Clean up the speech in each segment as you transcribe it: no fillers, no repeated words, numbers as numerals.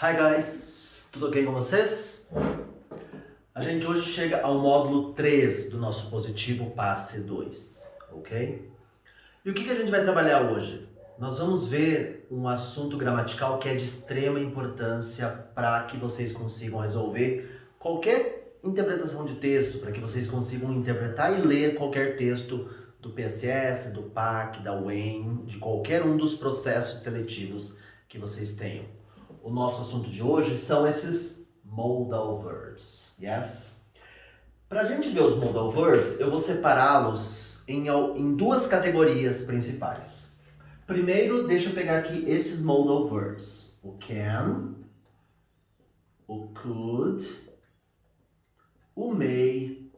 Hi guys, tudo ok com vocês? A gente hoje chega ao módulo 3 do nosso positivo passe 2, ok? E o que a gente vai trabalhar hoje? Nós vamos ver um assunto gramatical que é de extrema importância para que vocês consigam resolver qualquer interpretação de texto, para que vocês consigam interpretar e ler qualquer texto do PSS, do PAC, da UEM, de qualquer um dos processos seletivos que vocês tenham. O nosso assunto de hoje são esses modal verbs, yes? Para a gente ver os modal verbs, eu vou separá-los em duas categorias principais. Primeiro, deixa eu pegar aqui esses modal verbs. O can, o could, o may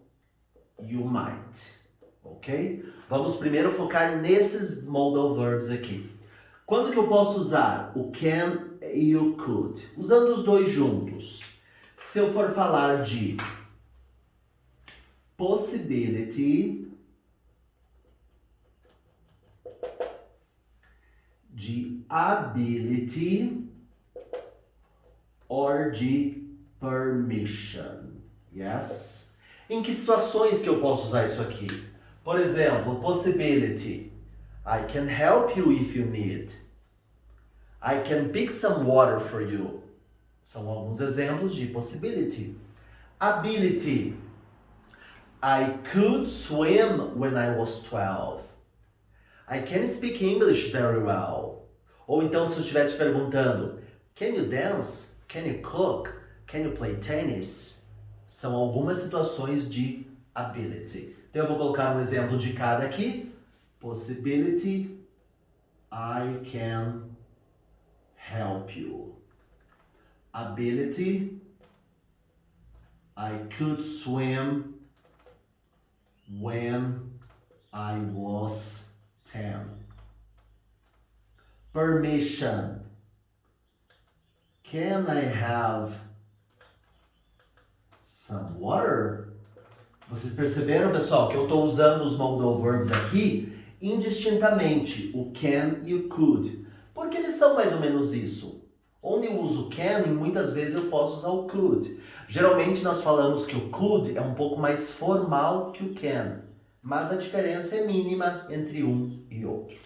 e o might, ok? Vamos primeiro focar nesses modal verbs aqui. Quando que eu posso usar o can e o could? Usando os dois juntos. Se eu for falar de possibility, de ability or de permission. Yes? Em que situações que eu posso usar isso aqui? Por exemplo, possibility. I can help you if you need. I can pick some water for you. São alguns exemplos de possibility. Ability. I could swim when I was 12. I can speak English very well. Ou então, se eu estiver te perguntando, can you dance? Can you cook? Can you play tennis? São algumas situações de ability. Então, eu vou colocar um exemplo de cada aqui. Possibility, I can help you. Ability, I could swim when I was 10. Permission, can I have some water? Vocês perceberam, pessoal, que eu estou usando os modal verbs aqui indistintamente, o can e o could, porque eles são mais ou menos isso. Onde eu uso can, muitas vezes eu posso usar o could. Geralmente nós falamos que o could é um pouco mais formal que o can, mas a diferença é mínima entre um e outro.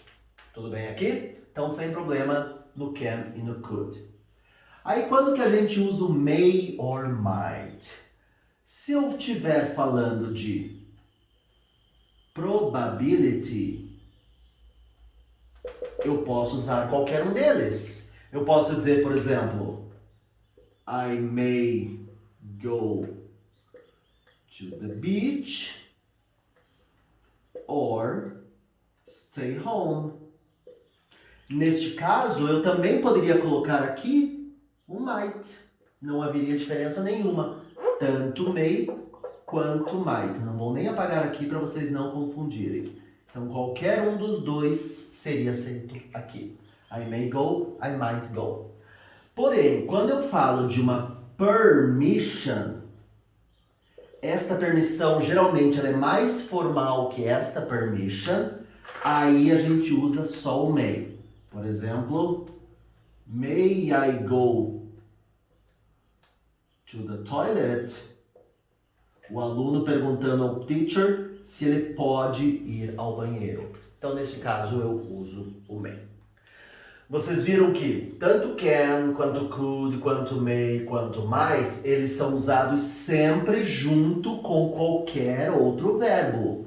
Tudo bem aqui? Então, sem problema no can e no could. Aí, quando que a gente usa o may or might? Se eu estiver falando de probability, eu posso usar qualquer um deles. Eu posso dizer, por exemplo, I may go to the beach or stay home. Neste caso, eu também poderia colocar aqui o might. Não haveria diferença nenhuma. Tanto may quanto might. Não vou nem apagar aqui para vocês não confundirem. Então, qualquer um dos dois seria aceito aqui. I may go, I might go. Porém, quando eu falo de uma permission, esta permissão geralmente ela é mais formal que esta permission, aí a gente usa só o may. Por exemplo, may I go to the toilet? O aluno perguntando ao teacher se ele pode ir ao banheiro. Então, nesse caso, eu uso o may. Vocês viram que tanto can, quanto could, quanto may, quanto might, eles são usados sempre junto com qualquer outro verbo.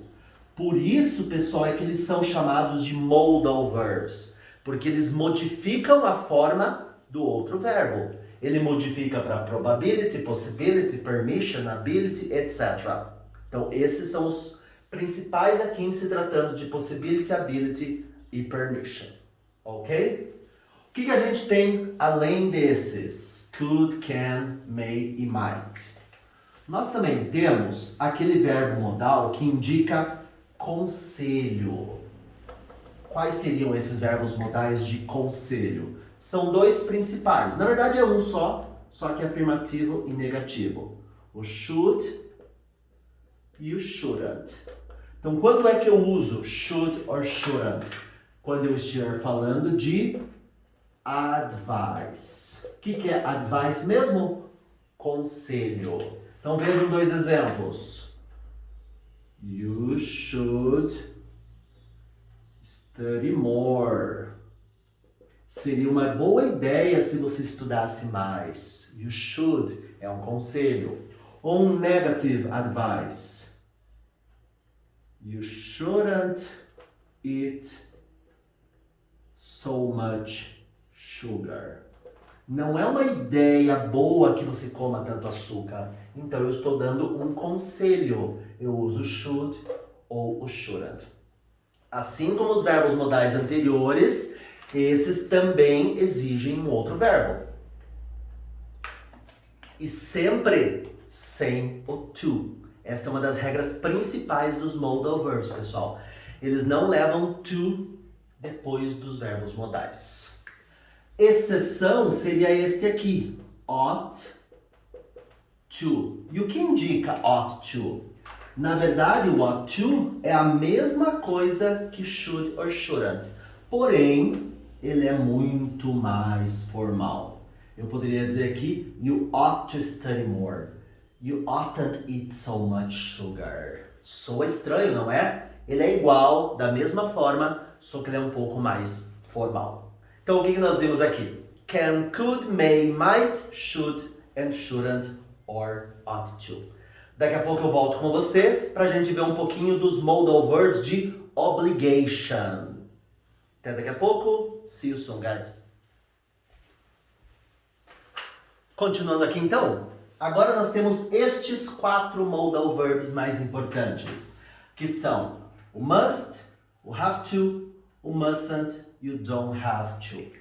Por isso, pessoal, é que eles são chamados de modal verbs, porque eles modificam a forma do outro verbo. Ele modifica para probability, possibility, permission, ability, etc. Então, esses são os principais aqui em se tratando de possibility, ability e permission. Ok? O que a gente tem além desses? Could, can, may e might. Nós também temos aquele verbo modal que indica conselho. Quais seriam esses verbos modais de conselho? São dois principais. Na verdade é um só que é afirmativo e negativo. O should e o shouldn't. Então, quando é que eu uso should or shouldn't? Quando eu estiver falando de advice. O que é advice mesmo? Conselho. Então vejam 2 exemplos. You should study more. Seria uma boa ideia se você estudasse mais. You should é um conselho. Ou um negative advice. You shouldn't eat so much sugar. Não é uma ideia boa que você coma tanto açúcar. Então eu estou dando um conselho. Eu uso should ou o shouldn't. Assim como os verbos modais anteriores, esses também exigem um outro verbo. E sempre sem o to. Essa é uma das regras principais dos modal verbs, pessoal. Eles não levam to depois dos verbos modais. Exceção seria este aqui, ought to. E o que indica ought to? Na verdade, o ought to é a mesma coisa que should or shouldn't. Porém, ele é muito mais formal. Eu poderia dizer aqui, you ought to study more. You oughtn't eat so much sugar. Soa estranho, não é? Ele é igual, da mesma forma, só que ele é um pouco mais formal. Então, o que nós vimos aqui? Can, could, may, might, should and shouldn't or ought to. Daqui a pouco eu volto com vocês para a gente ver um pouquinho dos modal verbs de obligation. Até daqui a pouco. See you soon, guys. Continuando aqui então. Agora nós temos estes 4 modal verbs mais importantes, que são o must, o have to, o mustn't e o don't have to.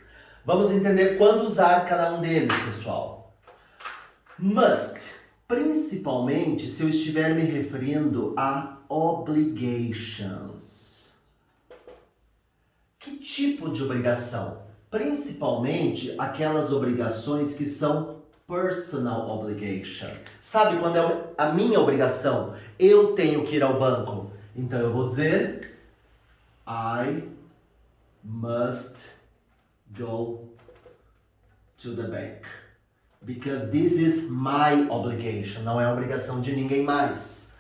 Vamos entender quando usar cada um deles, pessoal. Must, principalmente se eu estiver me referindo a obligations. Que tipo de obrigação? Principalmente aquelas obrigações que são personal obligation. Sabe quando é a minha obrigação? Eu tenho que ir ao banco. Então eu vou dizer I must go to the bank. Because this is my obligation. Não é a obrigação de ninguém mais.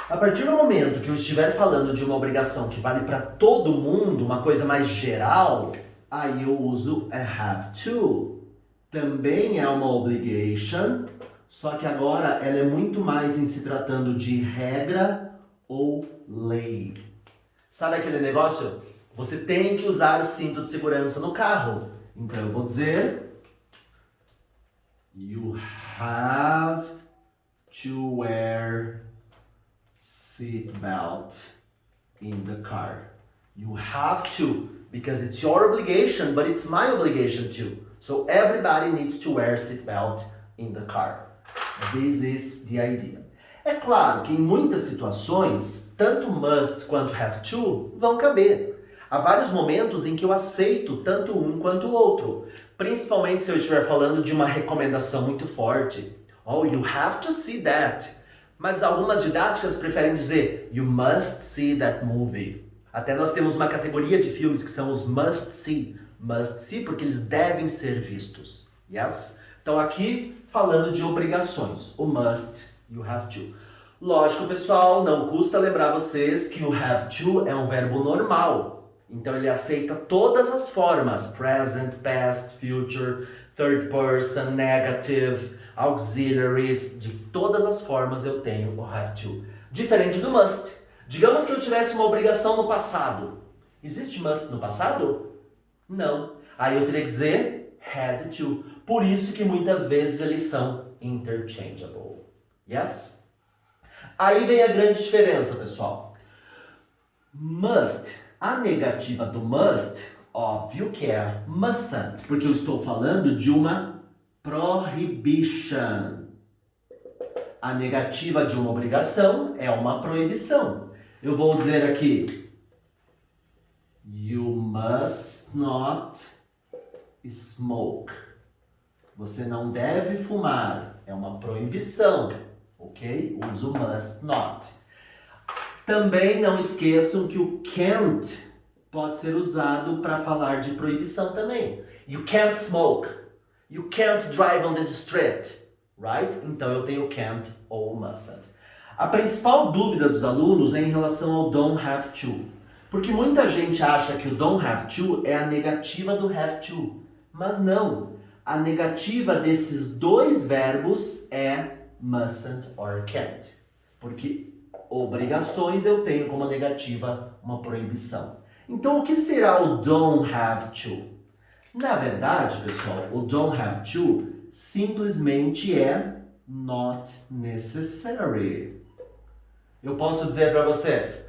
A partir do momento que eu estiver falando de uma obrigação que vale para todo mundo, uma coisa mais geral, aí eu uso a have to. Também é uma obligation, só que agora ela é muito mais em se tratando de regra ou lei. Sabe aquele negócio? Você tem que usar o cinto de segurança no carro. Então eu vou dizer You have to wear seatbelt in the car. You have to, because it's your obligation, but it's my obligation too. So everybody needs to wear seatbelt in the car. This is the idea. É claro que em muitas situações, tanto must quanto have to vão caber. Há vários momentos em que eu aceito tanto um quanto o outro. Principalmente se eu estiver falando de uma recomendação muito forte. Oh, you have to see that. Mas algumas didáticas preferem dizer you must see that movie. Até nós temos uma categoria de filmes que são os must see. Must see porque eles devem ser vistos. Yes? Então aqui falando de obrigações. O must e o have to. Lógico, pessoal, não custa lembrar vocês que o have to é um verbo normal. Então ele aceita todas as formas. Present, past, future, third person, negative, auxiliaries. De todas as formas eu tenho o have to. Diferente do must. Digamos que eu tivesse uma obrigação no passado. Existe must no passado? Não. Aí eu teria que dizer had to. Por isso que muitas vezes eles são interchangeable. Yes? Aí vem a grande diferença, pessoal. Must. A negativa do must, óbvio que é mustn't. Porque eu estou falando de uma prohibition. A negativa de uma obrigação é uma proibição. Eu vou dizer aqui You must not smoke. Você não deve fumar. É uma proibição. Ok? Uso must not. Também não esqueçam que o can't pode ser usado para falar de proibição também. You can't smoke. You can't drive on this street. Right? Então eu tenho can't ou mustn't. A principal dúvida dos alunos é em relação ao don't have to. Porque muita gente acha que o don't have to é a negativa do have to. Mas não. A negativa desses dois verbos é mustn't or can't. Porque obrigações eu tenho como negativa uma proibição. Então o que será o don't have to? Na verdade, pessoal, o don't have to simplesmente é not necessary. Eu posso dizer para vocês,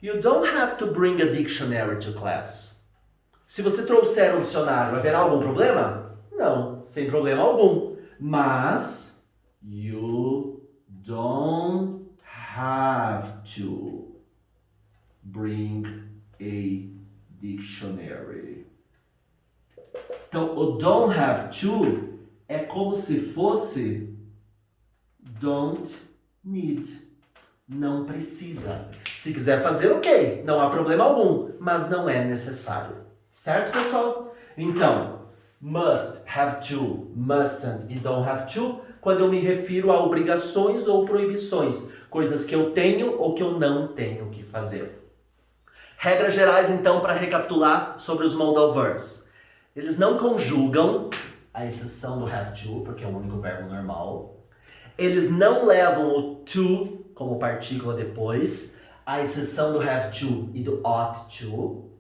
you don't have to bring a dictionary to class. Se você trouxer um dicionário, haverá algum problema? Não, sem problema algum. Mas, you don't have to bring a dictionary. Então, o don't have to é como se fosse don't need. Não precisa. Se quiser fazer, ok. Não há problema algum, mas não é necessário. Certo, pessoal? Então, must, have to, mustn't e don't have to, quando eu me refiro a obrigações ou proibições, coisas que eu tenho ou que eu não tenho que fazer. Regras gerais, então, para recapitular sobre os modal verbs. Eles não conjugam, à exceção do have to, porque é o único verbo normal. Eles não levam o to como partícula depois, à exceção do have to e do ought to.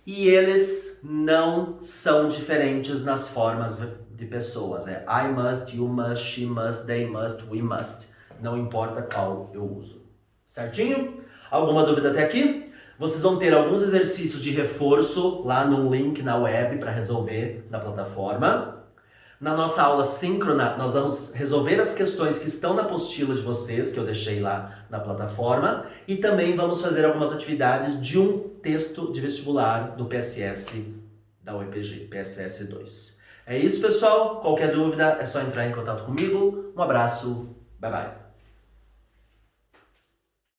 E eles não são diferentes nas formas de pessoas. É I must, you must, she must, they must, we must. Não importa qual eu uso. Certinho? Alguma dúvida até aqui? Vocês vão ter alguns exercícios de reforço lá no link na web para resolver na plataforma. Na nossa aula síncrona, nós vamos resolver as questões que estão na apostila de vocês, que eu deixei lá na plataforma, e também vamos fazer algumas atividades de um texto de vestibular do PSS da UEPG, PSS 2. É isso, pessoal. Qualquer dúvida é só entrar em contato comigo. Um abraço. Bye, bye.